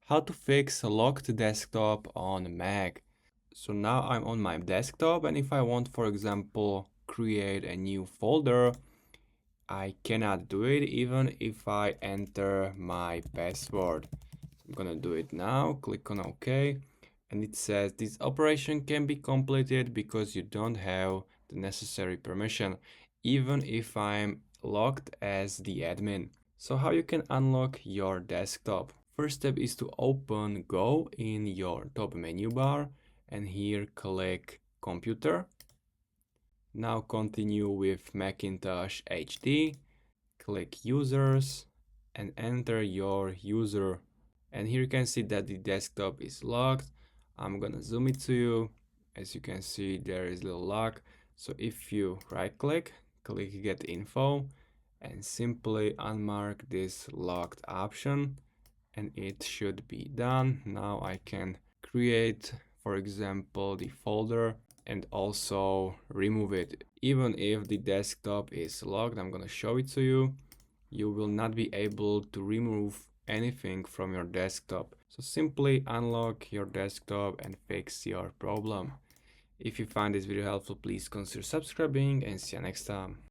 How to fix a locked desktop on Mac. So now I'm on my desktop, and if I want, for example, create a new folder, I cannot do it even if I enter my password. I'm gonna do it now, click on OK, and it says this operation can be completed because you don't have the necessary permission, even if I'm logged as the admin. So how you can unlock your desktop? First step is to open Go in your top menu bar, and here click Computer. Now continue with Macintosh HD, click Users, and enter your user. And here you can see that the desktop is locked. I'm gonna zoom it to you. As you can see, there is a little lock. So if you right click Get Info, and simply unmark this locked option, and it should be done. Now I can create, for example, the folder and also remove it. Even if the desktop is locked, I'm gonna show it to you. You will not be able to remove anything from your desktop. So simply unlock your desktop and fix your problem. If you find this video helpful, please consider subscribing, and see you next time.